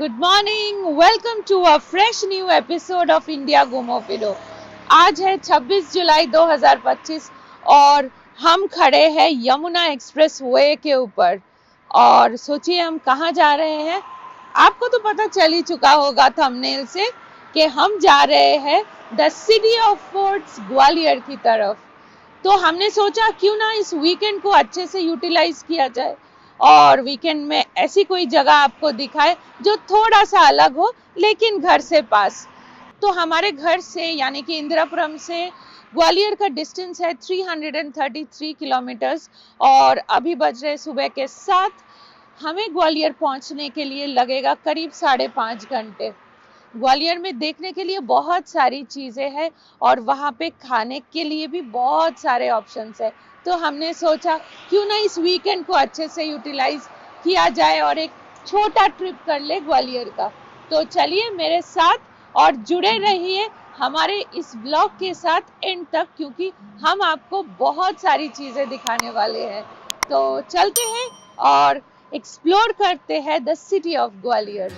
Good morning, welcome to a fresh new episode of India घूमो फिरो। आज है 26 जुलाई 2025 और हम खड़े हैं यमुना एक्सप्रेस वे के ऊपर। और सोचिए हम कहाँ जा रहे हैं। आपको तो पता चल ही चुका होगा थंबनेल से कि हम जा रहे हैं the city of forts Gwalior की तरफ। तो हमने सोचा क्यों ना इस वीकेंड को अच्छे से यूटिलाइज किया जाए और वीकेंड में ऐसी कोई जगह आपको दिखाए जो थोड़ा सा अलग हो लेकिन घर से पास। तो हमारे घर से यानी कि इंदिरापुरम से ग्वालियर का डिस्टेंस है 333 किलोमीटर्स और अभी बज रहे सुबह के 7। हमें ग्वालियर पहुंचने के लिए लगेगा करीब 5.5 घंटे। ग्वालियर में देखने के लिए बहुत सारी चीज़ें हैं और वहाँ पे खाने के लिए भी बहुत सारे ऑप्शंस है। तो हमने सोचा क्यों ना इस वीकेंड को अच्छे से यूटिलाइज किया जाए और एक छोटा ट्रिप कर ले ग्वालियर का। तो चलिए मेरे साथ और जुड़े रहिए हमारे इस ब्लॉग के साथ एंड तक, क्योंकि हम आपको बहुत सारी चीज़ें दिखाने वाले हैं। तो चलते हैं और एक्सप्लोर करते हैं द सिटी ऑफ ग्वालियर।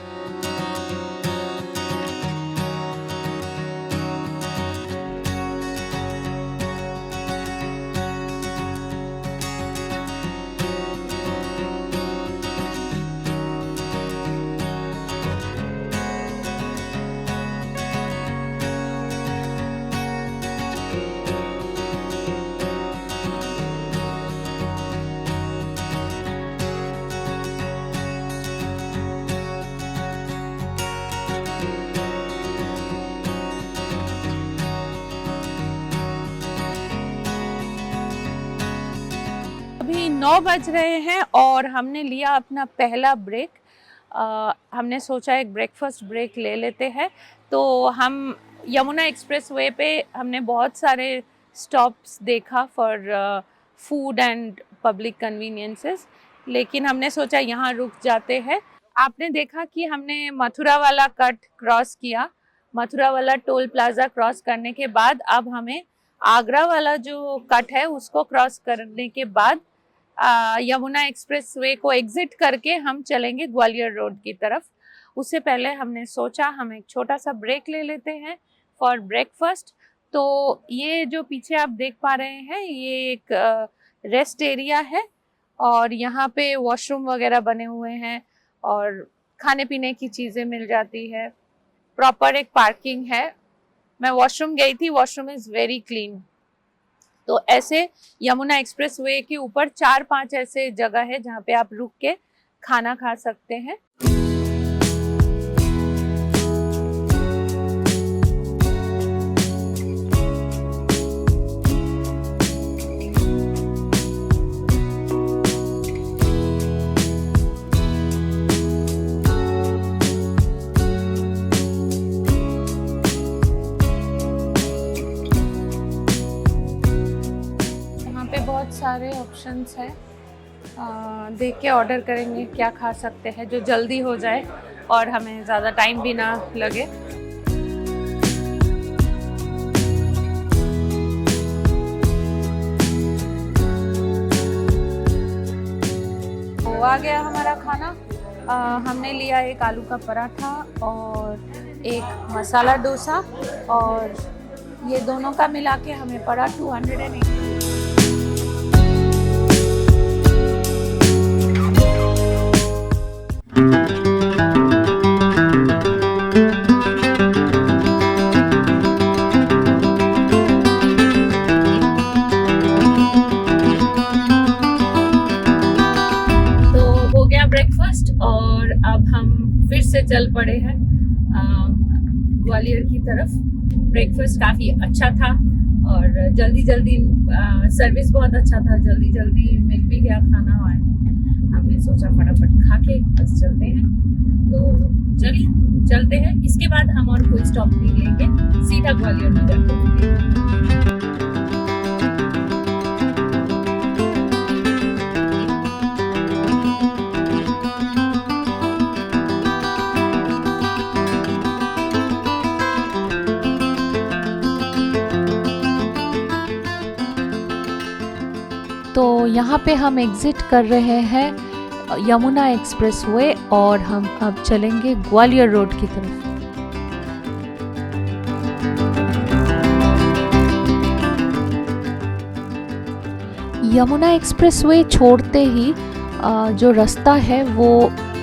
अभी 9 बज रहे हैं और हमने लिया अपना पहला ब्रेक। हमने सोचा एक ब्रेकफास्ट ब्रेक ले लेते हैं। तो हम यमुना एक्सप्रेस वे पे हमने बहुत सारे स्टॉप्स देखा for food and public conveniences, लेकिन हमने सोचा यहाँ रुक जाते हैं। आपने देखा कि हमने मथुरा वाला कट क्रॉस किया। मथुरा वाला टोल प्लाजा क्रॉस करने के बाद अब हमें आगरा वाला जो कट है उसको क्रॉस करने के बाद यमुना एक्सप्रेस वे को एग्जिट करके हम चलेंगे ग्वालियर रोड की तरफ। उससे पहले हमने सोचा हम एक छोटा सा ब्रेक ले लेते हैं फॉर ब्रेकफास्ट। तो ये जो पीछे आप देख पा रहे हैं ये एक रेस्ट एरिया है और यहाँ पे वॉशरूम वगैरह बने हुए हैं और खाने पीने की चीज़ें मिल जाती है। प्रॉपर एक पार्किंग है। मैं वॉशरूम गई थी, वॉशरूम इज़ वेरी क्लीन। तो ऐसे यमुना एक्सप्रेस वे के ऊपर 4-5 ऐसे जगह है जहाँ पे आप रुक के खाना खा सकते हैं। बहुत सारे ऑप्शंस हैं, देख के ऑर्डर करेंगे क्या खा सकते हैं जो जल्दी हो जाए और हमें ज़्यादा टाइम भी ना लगे। तो आ गया हमारा खाना। हमने लिया एक आलू का पराठा और एक मसाला डोसा और ये दोनों का मिला के हमें पड़ा 280। और अब हम फिर से चल पड़े हैं ग्वालियर की तरफ। ब्रेकफास्ट काफ़ी अच्छा था और जल्दी सर्विस बहुत अच्छा था, जल्दी मिल भी गया खाना और हमने सोचा फटाफट खा के बस चलते हैं। तो चलिए चलते हैं। इसके बाद हम और कोई स्टॉप नहीं लेंगे, सीधा ग्वालियर में जाके। तो यहाँ पे हम एग्ज़िट कर रहे हैं यमुना एक्सप्रेसवे और हम अब चलेंगे ग्वालियर रोड की तरफ। यमुना एक्सप्रेसवे छोड़ते ही जो रास्ता है वो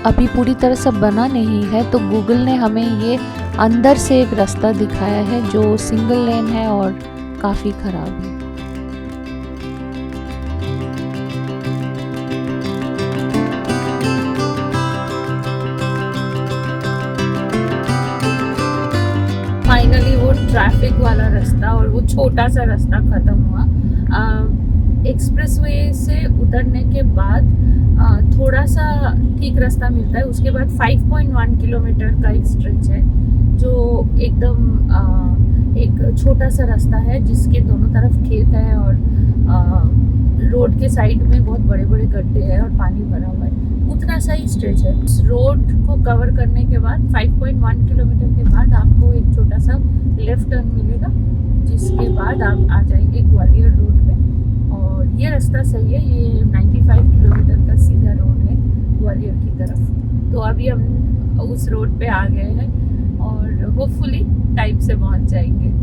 अभी पूरी तरह से बना नहीं है, तो गूगल ने हमें ये अंदर से एक रास्ता दिखाया है जो सिंगल लेन है और काफ़ी ख़राब है। फाइनली वो ट्रैफिक वाला रास्ता और वो छोटा सा रास्ता ख़त्म हुआ। एक्सप्रेसवे से उतरने के बाद थोड़ा सा ठीक रास्ता मिलता है। उसके बाद 5.1 किलोमीटर का एक स्ट्रेच है जो एकदम एक छोटा सा रास्ता है जिसके दोनों तरफ खेत है और रोड के साइड में बहुत बड़े बड़े गड्ढे हैं और पानी भरा हुआ है। उतना सा ही स्ट्रेच है। उस रोड को कवर करने के बाद 5.1 किलोमीटर के बाद आपको एक छोटा सा लेफ्ट टर्न मिलेगा, जिसके बाद आप आ जाएंगे ग्वालियर रोड पे। और ये रास्ता सही है, ये 95 किलोमीटर का सीधा रोड है ग्वालियर की तरफ। तो अभी हम उस रोड पे आ गए हैं और होपफुली टाइम से पहुंच जाएंगे।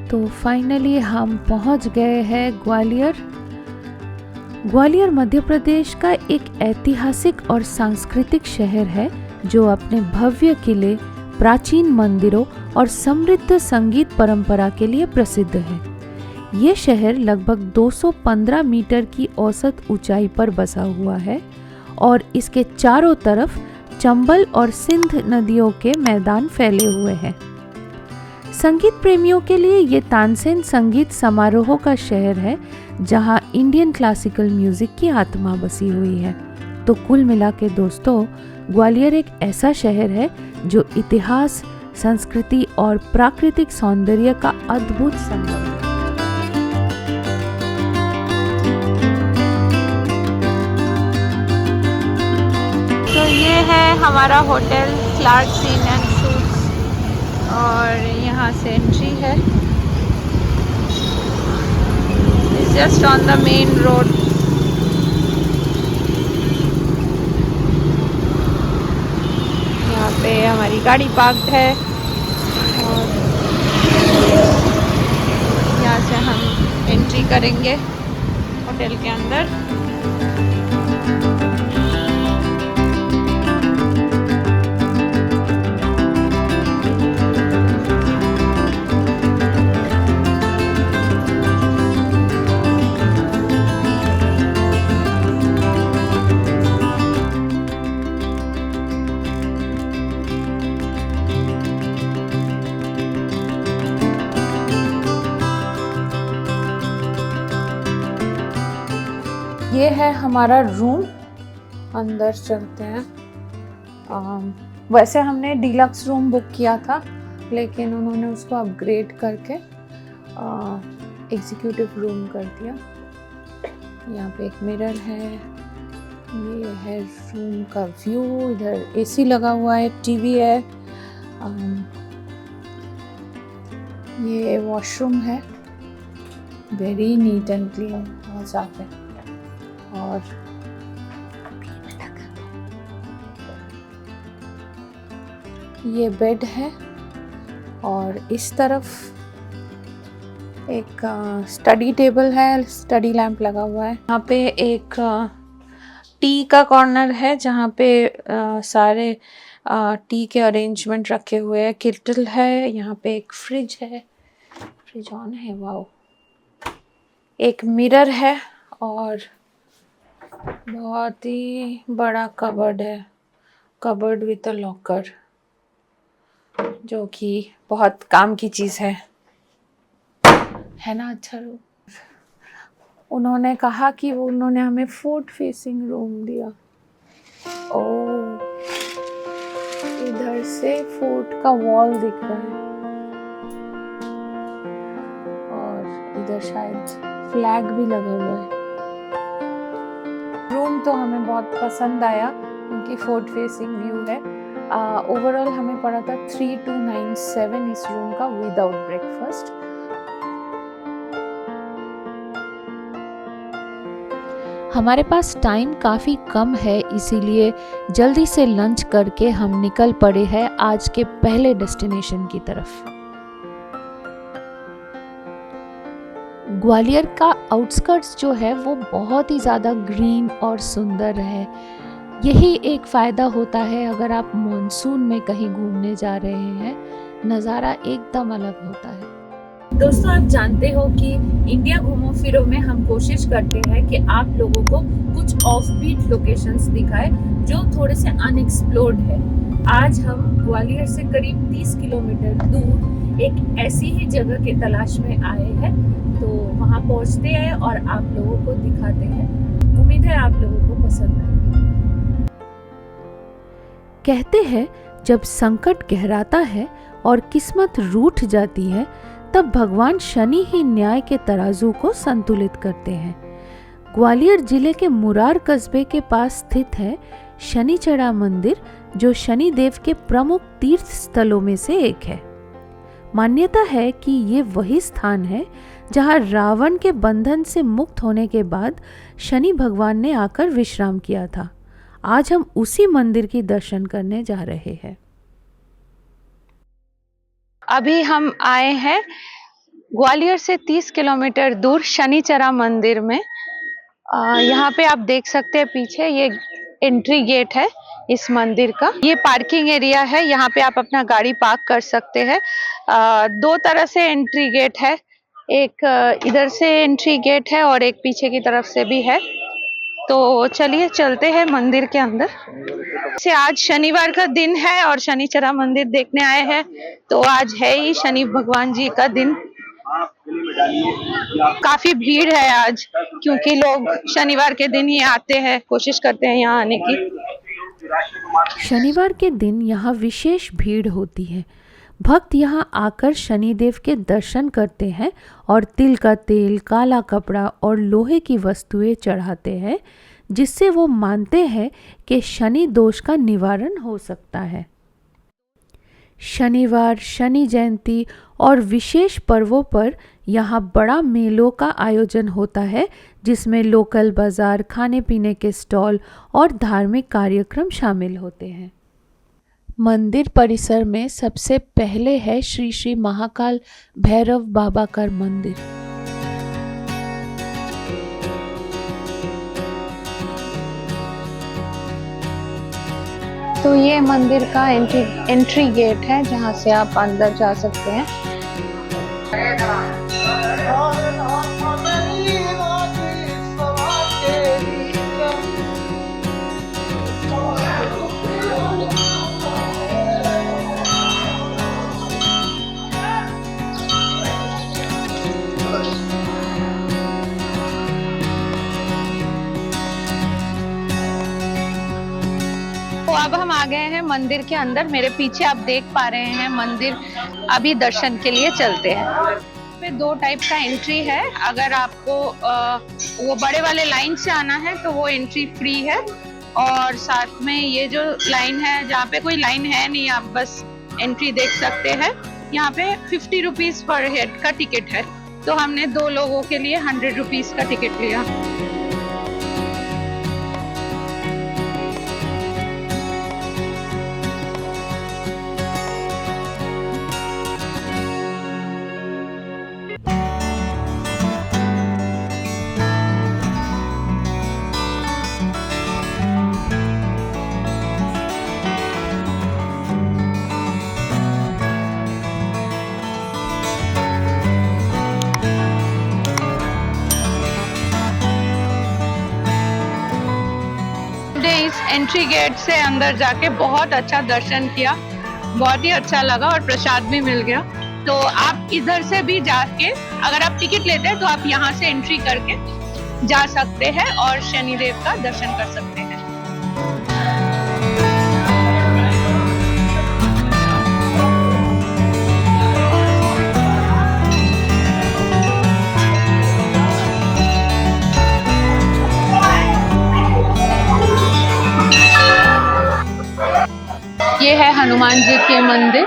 तो फाइनली हम पहुंच गए हैं ग्वालियर। ग्वालियर मध्य प्रदेश का एक ऐतिहासिक और सांस्कृतिक शहर है जो अपने भव्य किले, प्राचीन मंदिरों और समृद्ध संगीत परंपरा के लिए प्रसिद्ध है। ये शहर लगभग 215 मीटर की औसत ऊंचाई पर बसा हुआ है और इसके चारों तरफ चंबल और सिंध नदियों के मैदान फैले हुए हैं। संगीत प्रेमियों के लिए ये तानसेन संगीत समारोहों का शहर है जहां इंडियन क्लासिकल म्यूजिक की आत्मा बसी हुई है। तो कुल मिला के दोस्तों, ग्वालियर एक ऐसा शहर है जो इतिहास, संस्कृति और प्राकृतिक सौंदर्य का अद्भुत संगम है। तो ये है हमारा hotel Clarks in and suits और यहाँ से एंट्री है। It's just on the main road. यहाँ पे हमारी गाड़ी पार्क्ड है और यहाँ से हम एंट्री करेंगे होटल के अंदर। ये है हमारा रूम, अंदर चलते हैं। वैसे हमने डीलक्स रूम बुक किया था लेकिन उन्होंने उसको अपग्रेड करके एग्जीक्यूटिव रूम कर दिया। यहाँ पे एक मिरर है, ये है रूम का व्यू। इधर एसी लगा हुआ है, टीवी है। ये वॉशरूम है, वेरी नीट एंड क्लीन, बहुत साफ है। और ये बेड है और इस तरफ एक स्टडी टेबल है, स्टडी लैंप लगा हुआ है। यहाँ पे एक टी का कॉर्नर है जहाँ पे सारे टी के अरेंजमेंट रखे हुए हैं। केटल है, यहाँ पे एक फ्रिज है, फ्रिज ऑन है, वाओ। एक मिरर है और बहुत ही बड़ा कबर्ड है, कबर्ड विद अ लॉकर, जो कि बहुत काम की चीज़ है ना। अच्छा रूम। उन्होंने कहा कि उन्होंने हमें फोर्ट फेसिंग रूम दिया। ओह, इधर से फोर्ट का वॉल दिख रहा है और इधर शायद फ्लैग भी लगा हुआ है। रूम तो हमें बहुत पसंद आया की फोर्ट फेसिंग व्यू है। ओवरऑल हमें पड़ा था 3297 इस रूम का विदाउट ब्रेकफास्ट। हमारे पास टाइम काफ़ी कम है, इसीलिए जल्दी से लंच करके हम निकल पड़े हैं आज के पहले डेस्टिनेशन की तरफ। ग्वालियर का आउटस्कर्ट्स जो है वो बहुत ही ज़्यादा ग्रीन और सुंदर है। यही एक फ़ायदा होता है अगर आप मॉनसून में कहीं घूमने जा रहे हैं, नज़ारा एकदम अलग होता है। दोस्तों, आप जानते हो कि इंडिया घूमो फिरो में हम कोशिश करते हैं कि आप लोगों को कुछ ऑफ बीट लोकेशंस दिखाए जो थोड़े से अनएक्सप्लोर्ड है। आज हम ग्वालियर से करीब 30 किलोमीटर दूर एक ऐसी ही जगह के तलाश में आए हैं, तो वहाँ पहुँचते हैं और आप लोगों को दिखाते हैं। उम्मीद है आप लोगों को पसंद आएगी। कहते हैं जब संकट गहराता है और किस्मत रूठ जाती है, तब भगवान शनि ही न्याय के तराजू को संतुलित करते हैं। ग्वालियर जिले के मुरार कस्बे के पास स्थित है शनिचरा मंदिर, जो शनि देव के प्रमुख तीर्थ स्थलों में से एक है। मान्यता है कि ये वही स्थान है जहां रावण के बंधन से मुक्त होने के बाद शनि भगवान ने आकर विश्राम किया था। आज हम उसी मंदिर की दर्शन करने जा रहे हैं। अभी हम आए हैं ग्वालियर से 30 किलोमीटर दूर शनिचरा मंदिर में। यहाँ पे आप देख सकते हैं पीछे ये एंट्री गेट है इस मंदिर का। ये पार्किंग एरिया है, यहाँ पे आप अपना गाड़ी पार्क कर सकते हैं। दो तरह से एंट्री गेट है, एक इधर से एंट्री गेट है और एक पीछे की तरफ से भी है। तो चलिए चलते हैं मंदिर के अंदर। से आज शनिवार का दिन है और शनिचरा मंदिर देखने आए हैं, तो आज है ही शनि भगवान जी का दिन। काफी भीड़ है आज, क्योंकि लोग शनिवार के दिन ही आते हैं, कोशिश करते हैं यहाँ आने की। शनिवार के दिन यहाँ विशेष भीड़ होती है। भक्त यहाँ आकर शनिदेव के दर्शन करते हैं और तिल का तेल, काला कपड़ा और लोहे की वस्तुएं चढ़ाते हैं, जिससे वो मानते हैं कि शनि दोष का निवारण हो सकता है। शनिवार, शनि जयंती और विशेष पर्वों पर यहाँ बड़ा मेलों का आयोजन होता है, जिसमें लोकल बाजार, खाने पीने के स्टॉल और धार्मिक कार्यक्रम शामिल होते हैं। मंदिर परिसर में सबसे पहले है श्री श्री महाकाल भैरव बाबा का मंदिर। तो ये मंदिर का एंट्री गेट है, जहां से आप अंदर जा सकते हैं। तो अब हम आ गए हैं मंदिर के अंदर। मेरे पीछे आप देख पा रहे हैं मंदिर। अभी दर्शन के लिए चलते हैं। पे दो टाइप का एंट्री है। अगर आपको वो बड़े वाले लाइन से आना है तो वो एंट्री फ्री है, और साथ में ये जो लाइन है जहाँ पे कोई लाइन है नहीं, आप बस एंट्री देख सकते हैं। यहाँ पे 50 रुपीज पर हेड का टिकट है, तो हमने 2 लोगों के लिए 100 रुपीज का टिकट लिया। एंट्री गेट से अंदर जाके बहुत अच्छा दर्शन किया, बहुत ही अच्छा लगा और प्रसाद भी मिल गया। तो आप इधर से भी जाके, अगर आप टिकट लेते हैं तो आप यहाँ से एंट्री करके जा सकते हैं और शनिदेव का दर्शन कर सकते हैं। हनुमान जी के मंदिर।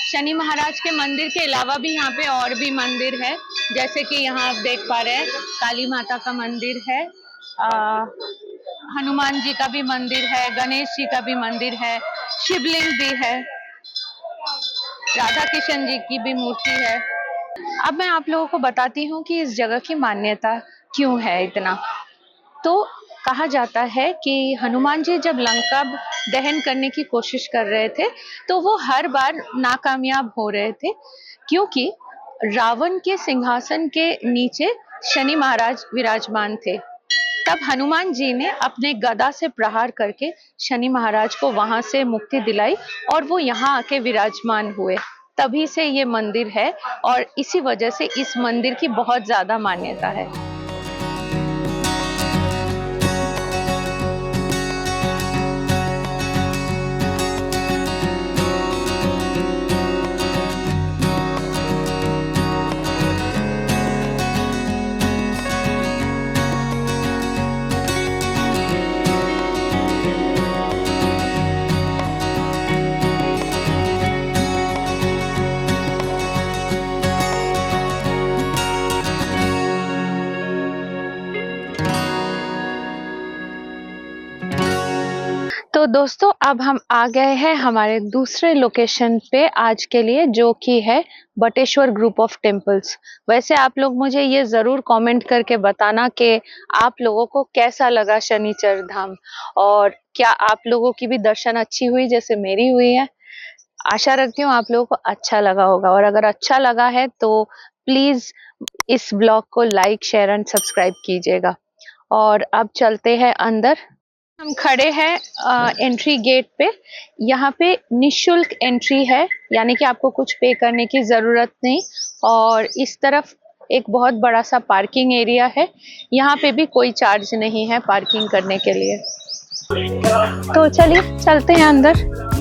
शनि महाराज के मंदिर के अलावा भी यहाँ पे और भी मंदिर है, जैसे कि यहाँ आप देख पा रहे हैं काली माता का मंदिर है, हनुमान जी का भी मंदिर है, गणेश जी का भी मंदिर है, शिवलिंग भी है, राधा कृष्ण जी की भी मूर्ति है। अब मैं आप लोगों को बताती हूँ कि इस जगह की मान्यता क्यों है इतना। तो कहा जाता है कि हनुमान जी जब लंका दहन करने की कोशिश कर रहे थे तो वो हर बार नाकामयाब हो रहे थे, क्योंकि रावण के सिंहासन के नीचे शनि महाराज विराजमान थे। तब हनुमान जी ने अपने गदा से प्रहार करके शनि महाराज को वहां से मुक्ति दिलाई और वो यहाँ आके विराजमान हुए। तभी से ये मंदिर है और इसी वजह से इस मंदिर की बहुत ज्यादा मान्यता है। तो दोस्तों अब हम आ गए हैं हमारे दूसरे लोकेशन पे आज के लिए, जो कि है बटेश्वर ग्रुप ऑफ टेम्पल्स। वैसे आप लोग मुझे ये जरूर कमेंट करके बताना कि आप लोगों को कैसा लगा शनिचर धाम, और क्या आप लोगों की भी दर्शन अच्छी हुई जैसे मेरी हुई है। आशा रखती हूँ आप लोगों को अच्छा लगा होगा, और अगर अच्छा लगा है तो प्लीज इस ब्लॉग को लाइक, शेयर एंड सब्सक्राइब कीजिएगा। और अब चलते हैं अंदर। हम खड़े हैं एंट्री गेट पे। यहाँ पे निशुल्क एंट्री है, यानी कि आपको कुछ पे करने की जरूरत नहीं। और इस तरफ एक बहुत बड़ा सा पार्किंग एरिया है, यहाँ पे भी कोई चार्ज नहीं है पार्किंग करने के लिए। तो चलिए चलते हैं अंदर।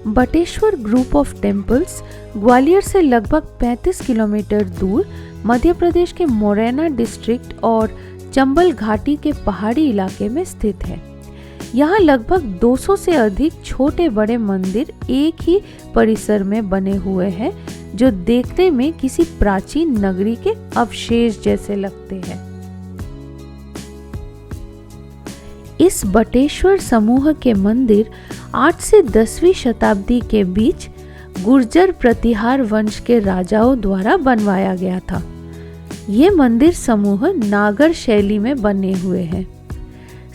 Bateshwar group of temples Gwalior से लगभग 35 किलोमीटर दूर मध्य प्रदेश के मोरैना डिस्ट्रिक्ट और चंबल घाटी के पहाड़ी इलाके में स्थित है। यहाँ लगभग 200 से अधिक छोटे बड़े मंदिर एक ही परिसर में बने हुए हैं, जो देखने में किसी प्राचीन नगरी के अवशेष जैसे लगते हैं। इस बटेश्वर समूह के मंदिर 8 से 10वीं शताब्दी के बीच गुर्जर प्रतिहार वंश के राजाओं द्वारा बनवाया गया था। ये मंदिर समूह नागर शैली में बने हुए हैं।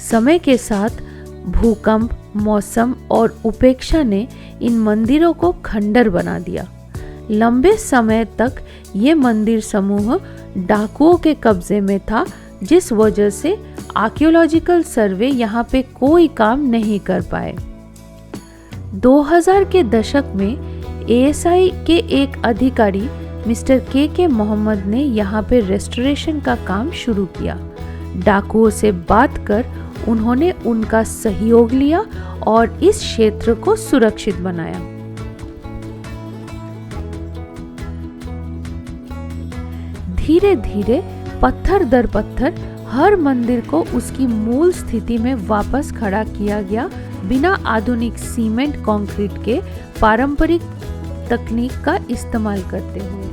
समय के साथ भूकंप, मौसम और उपेक्षा ने इन मंदिरों को खंडर बना दिया। लंबे समय तक ये मंदिर समूह डाकुओं के कब्जे में था, जिस वजह से आर्कियोलॉजिकल सर्वे यहाँ पे कोई काम नहीं कर पाए। 2000 के दशक में एएसआई के एक अधिकारी मिस्टर के मोहम्मद ने यहाँ पे रेस्टोरेशन का काम शुरू किया। डाकुओं से बात कर उन्होंने उनका सहयोग लिया और इस क्षेत्र को सुरक्षित बनाया। धीरे धीरे पत्थर दर पत्थर हर मंदिर को उसकी मूल स्थिति में वापस खड़ा किया गया, बिना आधुनिक सीमेंट कंक्रीट के पारंपरिक तकनीक का इस्तेमाल करते हुए।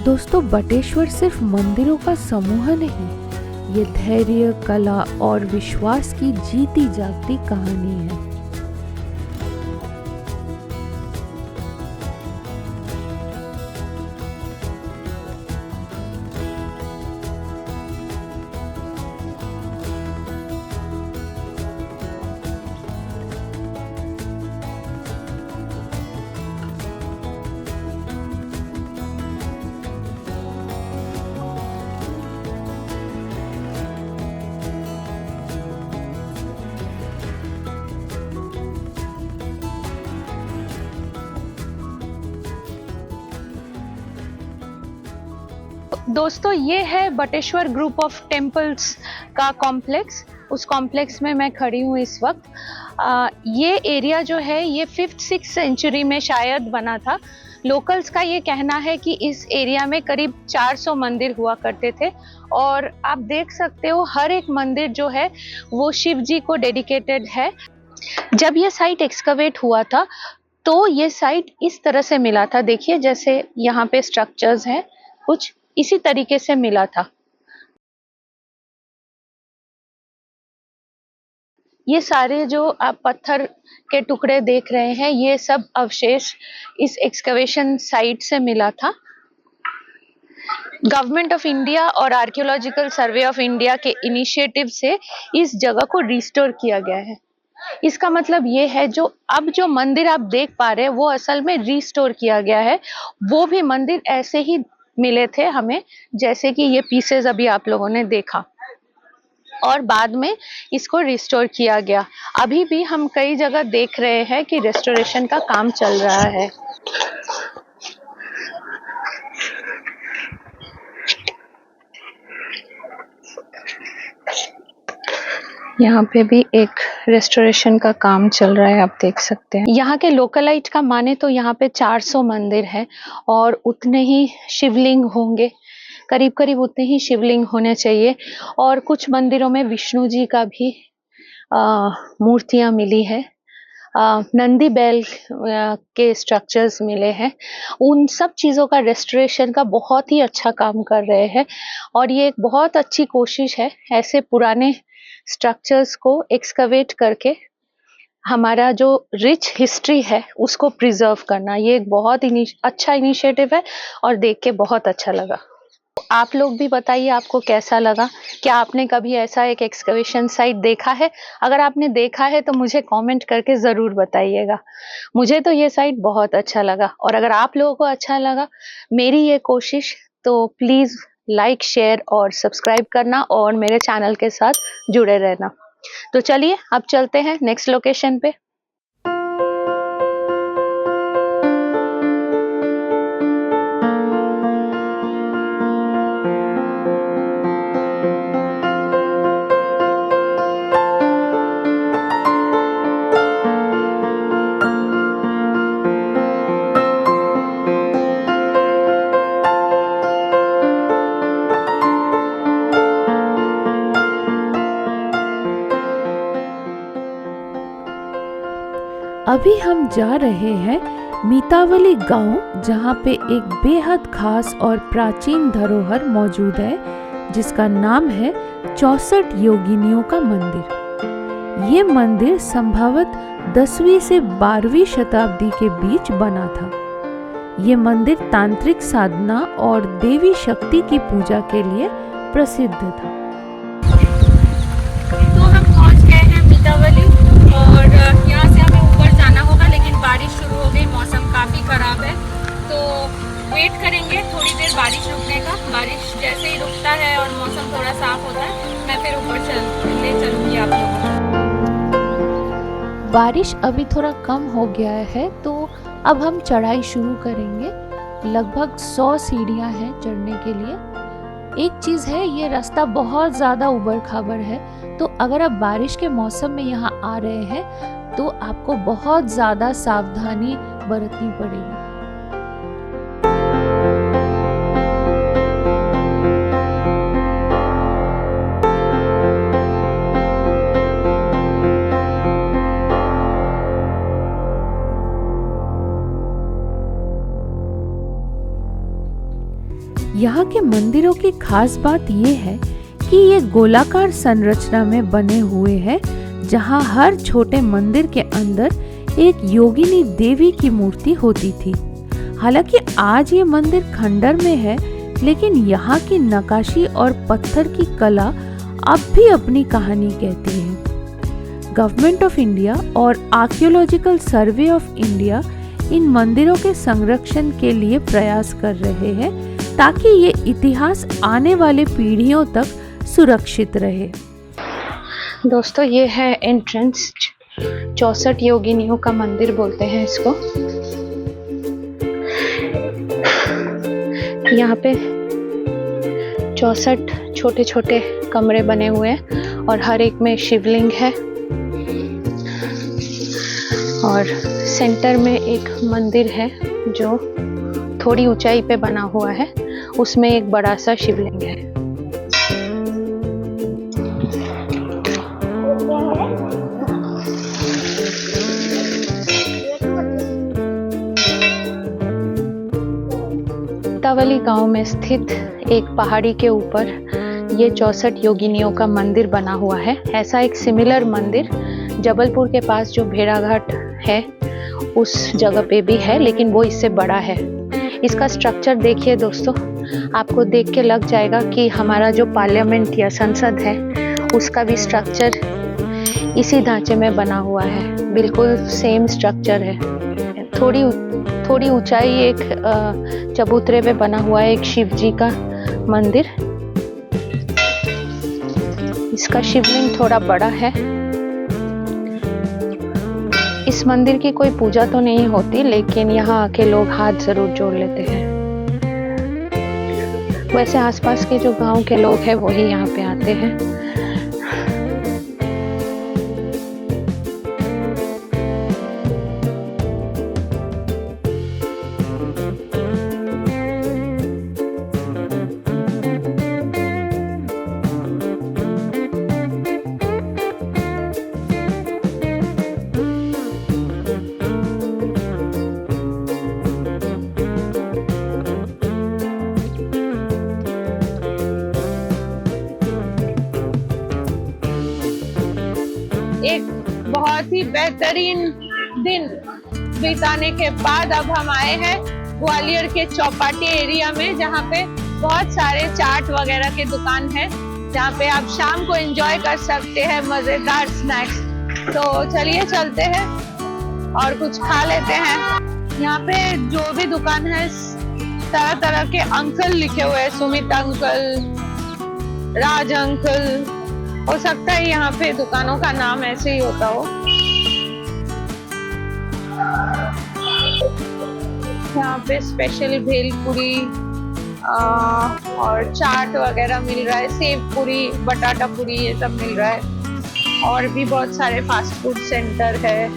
दोस्तों, बटेश्वर सिर्फ मंदिरों का समूह नहीं, ये धैर्य, कला और विश्वास की जीती जागती कहानी है। दोस्तों ये है बटेश्वर ग्रुप ऑफ टेम्पल्स का कॉम्प्लेक्स। उस कॉम्प्लेक्स में मैं खड़ी हूँ इस वक्त। ये एरिया जो है ये 5th-6th सेंचुरी में शायद बना था। लोकल्स का ये कहना है कि इस एरिया में करीब 400 मंदिर हुआ करते थे और आप देख सकते हो हर एक मंदिर जो है वो शिव जी को डेडिकेटेड है। जब ये साइट एक्सकवेट हुआ था तो ये साइट इस तरह से मिला था, देखिए जैसे यहाँ पे स्ट्रक्चर्स हैं कुछ इसी तरीके से मिला था। ये सारे जो आप पत्थर के टुकड़े देख रहे हैं ये सब अवशेष इस एक्सकवेशन साइट से मिला था। गवर्नमेंट ऑफ इंडिया और आर्कियोलॉजिकल सर्वे ऑफ इंडिया के इनिशिएटिव से इस जगह को रिस्टोर किया गया है। इसका मतलब ये है जो अब जो मंदिर आप देख पा रहे हैं वो असल में रिस्टोर किया गया है। वो भी मंदिर ऐसे ही मिले थे हमें जैसे कि ये पीसेस अभी आप लोगों ने देखा और बाद में इसको रिस्टोर किया गया। अभी भी हम कई जगह देख रहे हैं कि रेस्टोरेशन का काम चल रहा है। यहाँ पे भी एक रेस्टोरेशन का काम चल रहा है, आप देख सकते हैं। यहाँ के लोकलाइट का माने तो यहाँ पे 400 मंदिर है और उतने ही शिवलिंग होंगे, करीब करीब उतने ही शिवलिंग होने चाहिए। और कुछ मंदिरों में विष्णु जी का भी मूर्तियाँ मिली है। नंदी बैल के स्ट्रक्चर्स मिले हैं। उन सब चीज़ों का रेस्टोरेशन का बहुत ही अच्छा काम कर रहे हैं और ये एक बहुत अच्छी कोशिश है ऐसे पुराने स्ट्रक्चर्स को एक्सकवेट करके हमारा जो रिच हिस्ट्री है उसको प्रिजर्व करना। ये एक बहुत अच्छा इनिशिएटिव है और देख के बहुत अच्छा लगा। आप लोग भी बताइए आपको कैसा लगा। क्या आपने कभी ऐसा एक एक्सकवेशन साइट देखा है? अगर आपने देखा है तो मुझे कमेंट करके ज़रूर बताइएगा। मुझे तो ये साइट बहुत अच्छा लगा और अगर आप लोगों को अच्छा लगा मेरी ये कोशिश तो प्लीज़ लाइक, शेयर और सब्सक्राइब करना और मेरे चैनल के साथ जुड़े रहना। तो चलिए अब चलते हैं नेक्स्ट लोकेशन पे। अभी हम जा रहे हैं मीतावली गांव, जहां पे एक बेहद खास और प्राचीन धरोहर मौजूद है जिसका नाम है 64 योगिनियों का मंदिर। ये मंदिर संभवतः 10वीं से 12वीं शताब्दी के बीच बना था। ये मंदिर तांत्रिक साधना और देवी शक्ति की पूजा के लिए प्रसिद्ध था। तो हम पहुंच गए हैं मीतावली और यहाँ से हमें ऊपर जाना होगा, लेकिन बारिश शुरू हो गई, मौसम काफ़ी ख़राब है तो वेट करेंगे थोड़ी देर बारिश रुकने का। बारिश जैसे ही रुकता है और मौसम थोड़ा साफ होता है मैं फिर ऊपर ले चलूँगी आप लोगों को। बारिश अभी थोड़ा कम हो गया है तो अब हम चढ़ाई शुरू करेंगे। लगभग 100 सीढ़ियाँ हैं चढ़ने के लिए। एक चीज़ है, ये रास्ता बहुत ज़्यादा उबड़ खाबड़ है, तो अगर आप बारिश के मौसम में यहाँ आ रहे हैं तो आपको बहुत ज़्यादा सावधानी बरतनी पड़ेगी। यहाँ के मंदिरों की खास बात ये है कि ये गोलाकार संरचना में बने हुए हैं, जहाँ हर छोटे मंदिर के अंदर एक योगिनी देवी की मूर्ति होती थी। हालांकि आज ये मंदिर खंडर में है, लेकिन यहाँ की नक्काशी और पत्थर की कला अब भी अपनी कहानी कहती है। गवर्नमेंट ऑफ इंडिया और archaeological survey of India in मंदिरों के संरक्षण के लिए प्रयास कर रहे हैं ताकि ये इतिहास आने वाले पीढ़ियों तक सुरक्षित रहे। दोस्तों ये है एंट्रेंस, 64 योगिनियों का मंदिर बोलते हैं इसको। यहाँ पे 64 छोटे छोटे कमरे बने हुए हैं और हर एक में शिवलिंग है। और सेंटर में एक मंदिर है जो थोड़ी ऊंचाई पे बना हुआ है, उसमें एक बड़ा सा शिवलिंग है। तावली गांव में स्थित एक पहाड़ी के ऊपर ये 64 योगिनियों का मंदिर बना हुआ है। ऐसा एक सिमिलर मंदिर जबलपुर के पास जो भेड़ाघाट है उस जगह पे भी है, लेकिन वो इससे बड़ा है। इसका स्ट्रक्चर देखिए दोस्तों, आपको देख के लग जाएगा कि हमारा जो पार्लियामेंट या संसद है उसका भी स्ट्रक्चर इसी ढांचे में बना हुआ है, बिल्कुल सेम स्ट्रक्चर है। थोड़ी ऊंचाई एक चबूतरे पे बना हुआ है एक शिव जी का मंदिर। इसका शिवलिंग थोड़ा बड़ा है। इस मंदिर की कोई पूजा तो नहीं होती, लेकिन यहाँ आके लोग हाथ जरूर जोड़ लेते हैं। वैसे आसपास के जो गांव के लोग हैं वही यहाँ पे आते हैं। एक बहुत ही बेहतरीन दिन बिताने के बाद अब हम आए हैं ग्वालियर के चौपाटी एरिया में, जहाँ पे बहुत सारे चाट वगैरह के दुकान है, जहाँ पे आप शाम को एंजॉय कर सकते हैं मजेदार स्नैक्स। तो चलिए चलते हैं और कुछ खा लेते हैं। यहाँ पे जो भी दुकान है तरह तरह के अंकल लिखे हुए हैं, सुमित अंकल, राज अंकल, हो सकता है यहाँ पे दुकानों का नाम ऐसे ही होता हो। यहाँ पे स्पेशल भेलपुरी और चाट वगैरह मिल रहा है, सेव पूरी, बटाटा पूरी, ये सब मिल रहा है। और भी बहुत सारे फास्ट फूड सेंटर है।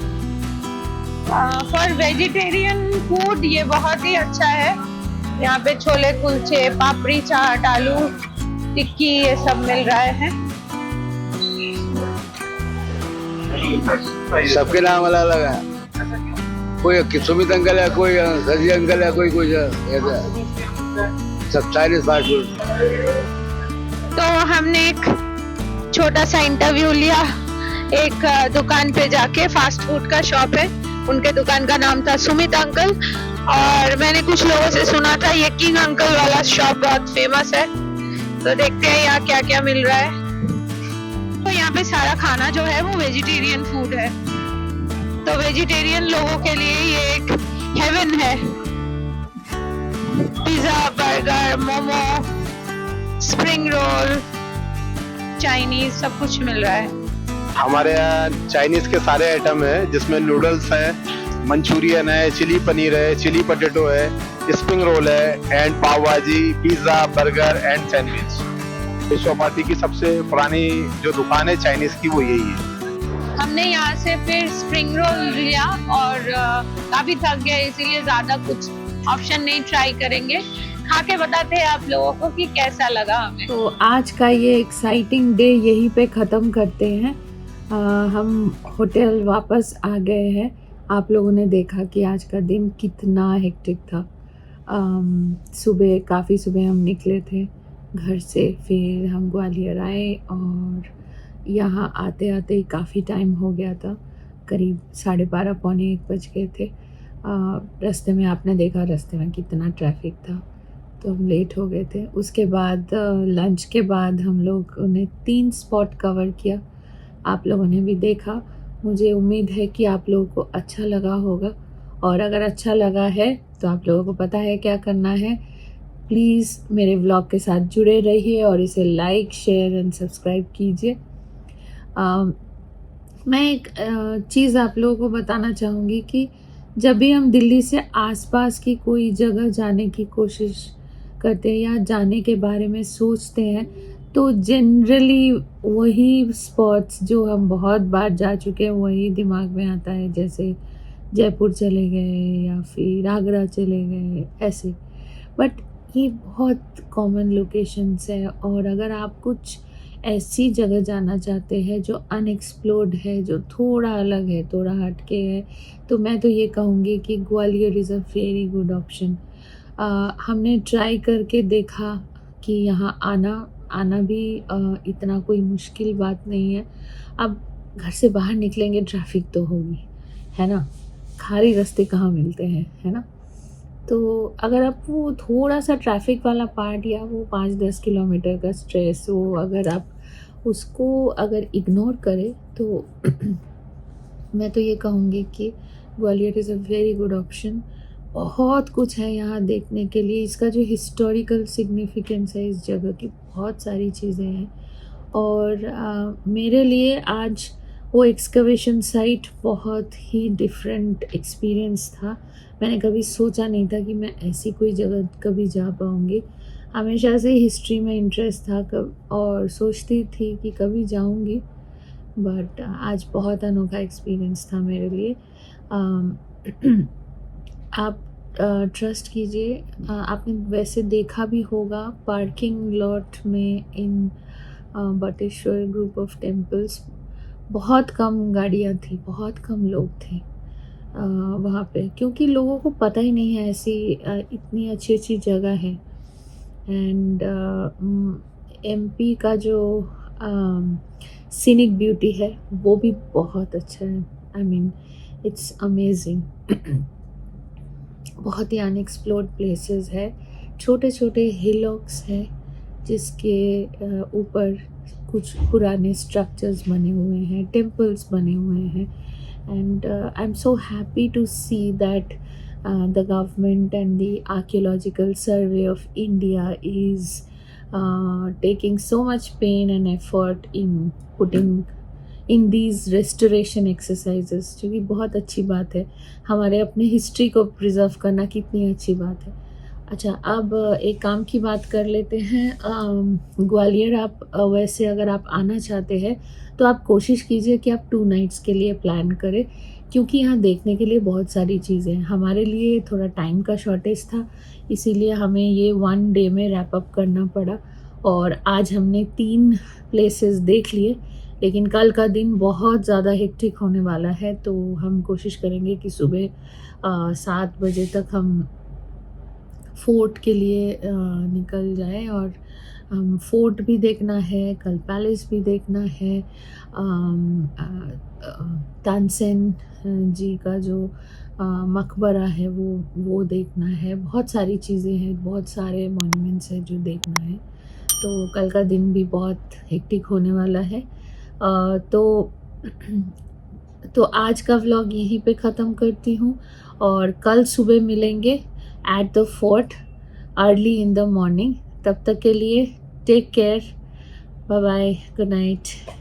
फॉर वेजिटेरियन फूड ये बहुत ही अच्छा है। यहाँ पे छोले कुलचे, पापड़ी चाट, आलू टिक्की, ये सब मिल रहा है। सबके नाम अलग अलग है, कोई सुमित अंकल है, कोई सजी अंकल है, कोई कुछ ऐसा, सब चाइनीज फास्ट फूड। तो हमने एक छोटा सा इंटरव्यू लिया एक दुकान पे जाके, फास्ट फूड का शॉप है, उनके दुकान का नाम था सुमित अंकल। और मैंने कुछ लोगों से सुना था ये किंग अंकल वाला शॉप बहुत फेमस है। तो देखते हैं यहाँ क्या क्या मिल रहा है। तो यहाँ पे सारा खाना जो है वो वेजिटेरियन फूड है, तो वेजिटेरियन लोगों के लिए ये एक हेवन है। Pizza, burger, momo, spring roll, Chinese, सब कुछ मिल रहा है। हमारे यहाँ चाइनीज के सारे आइटम है, जिसमें नूडल्स है, मंचूरियन है, चिली पनीर है, चिली पोटैटो है, स्प्रिंग रोल है, एंड पाव भाजी, पिज्जा, बर्गर एंड सैंडविच। इस चौपाटी की सबसे पुरानी जो दुकान है चाइनीज की वो यही है। हमने यहाँ से फिर स्प्रिंग रोल लिया और काफी थक गया, इसीलिए ज्यादा कुछ ऑप्शन नहीं ट्राई करेंगे। खा के बताते हैं आप लोगों को कि कैसा लगा हमें। तो आज का ये एक्साइटिंग डे यहीं पे ख़त्म करते हैं। हम होटल वापस आ गए हैं। आप लोगों ने देखा कि आज का दिन कितना हेक्टिक था। काफ़ी सुबह हम निकले थे घर से, फिर हम ग्वालियर आए और यहाँ आते आते ही काफ़ी टाइम हो गया था, करीब 12:30 पौने 1 बज गए थे। रास्ते में आपने देखा रास्ते में कितना ट्रैफिक था, तो हम लेट हो गए थे। उसके बाद लंच के बाद हम लोगों ने 3 स्पॉट कवर किया, आप लोगों ने भी देखा। मुझे उम्मीद है कि आप लोगों को अच्छा लगा होगा, और अगर अच्छा लगा है तो आप लोगों को पता है क्या करना है। प्लीज़ मेरे व्लॉग के साथ जुड़े रहिए और इसे लाइक, शेयर एंड सब्सक्राइब कीजिए। मैं एक चीज़ आप लोगों को बताना चाहूँगी कि जब भी हम दिल्ली से आसपास की कोई जगह जाने की कोशिश करते हैं या जाने के बारे में सोचते हैं तो जनरली वही स्पॉट्स जो हम बहुत बार जा चुके हैं वही दिमाग में आता है, जैसे जयपुर चले गए या फिर आगरा चले गए ऐसे। बट ये बहुत कॉमन लोकेशंस है, और अगर आप कुछ ऐसी जगह जाना चाहते हैं जो अनएक्सप्लोर्ड है, जो थोड़ा अलग है, थोड़ा हटके है, तो मैं तो ये कहूँगी कि Gwalior is a very good option. हमने ट्राई करके देखा कि यहाँ आना भी इतना कोई मुश्किल बात नहीं है। अब घर से बाहर निकलेंगे ट्रैफिक तो होगी, है ना? खाली रास्ते कहाँ मिलते हैं, है ना? तो अगर आप वो थोड़ा-सा ट्रैफ़िक वाला पार्ट या वो 5-10 किलोमीटर का स्ट्रेस, वो अगर आप उसको अगर इग्नोर करें तो मैं तो ये कहूँगी कि Gwalior is a very good option. बहुत कुछ है यहाँ देखने के लिए, इसका जो हिस्टोरिकल सिग्निफिकेंस है इस जगह की, बहुत सारी चीज़ें हैं। और मेरे लिए आज वो एक्सकवेशन साइट बहुत ही डिफरेंट एक्सपीरियंस था। मैंने कभी सोचा नहीं था कि मैं ऐसी कोई जगह कभी जा पाऊँगी। हमेशा से हिस्ट्री में इंटरेस्ट था और सोचती थी कि कभी जाऊँगी, बट आज बहुत अनोखा एक्सपीरियंस था मेरे लिए। अम, आप ट्रस्ट कीजिए, आपने वैसे देखा भी होगा पार्किंग लॉट में इन बटेश्वर ग्रुप ऑफ टेम्पल्स बहुत कम गाड़ियाँ थी, बहुत कम लोग थे वहाँ पे, क्योंकि लोगों को पता ही नहीं है ऐसी इतनी अच्छी जगह है। एंड एमपी का जो सीनिक ब्यूटी है वो भी बहुत अच्छा है। I mean it's amazing. बहुत ही अनएक्सप्लोर्ड प्लेसेस है, छोटे छोटे हिलॉक्स हैं जिसके ऊपर कुछ पुराने स्ट्रक्चर्स बने हुए हैं, टेम्पल्स बने हुए हैं। And I am so happy to see that the government and the Archaeological Survey of India is taking so much pain and effort in putting in these restoration exercises, जो कि बहुत अच्छी बात है। हमारे अपने हिस्ट्री को प्रिजर्व करना कितनी अच्छी बात है। अच्छा, अब एक काम की बात कर लेते हैं। ग्वालियर आप वैसे अगर आप आना चाहते हैं तो आप कोशिश कीजिए कि आप 2 नाइट्स के लिए प्लान करें, क्योंकि यहाँ देखने के लिए बहुत सारी चीज़ें हैं। हमारे लिए थोड़ा टाइम का शॉर्टेज था, इसीलिए हमें ये 1 डे में रैप अप करना पड़ा, और आज हमने 3 प्लेसेस देख लिए। लेकिन कल का दिन बहुत ज़्यादा हेक्टिक होने वाला है, तो हम कोशिश करेंगे कि सुबह 7 बजे तक हम फोर्ट के लिए निकल जाए। और फोर्ट भी देखना है, कल पैलेस भी देखना है, तानसेन जी का जो मकबरा है वो देखना है। बहुत सारी चीज़ें हैं, बहुत सारे मॉन्यूमेंट्स हैं जो देखना है, तो कल का दिन भी बहुत हेक्टिक होने वाला है। तो आज का व्लॉग यहीं पे ख़त्म करती हूँ, और कल सुबह मिलेंगे at the fort early in the morning. तब तक के लिए take care, bye bye, good night.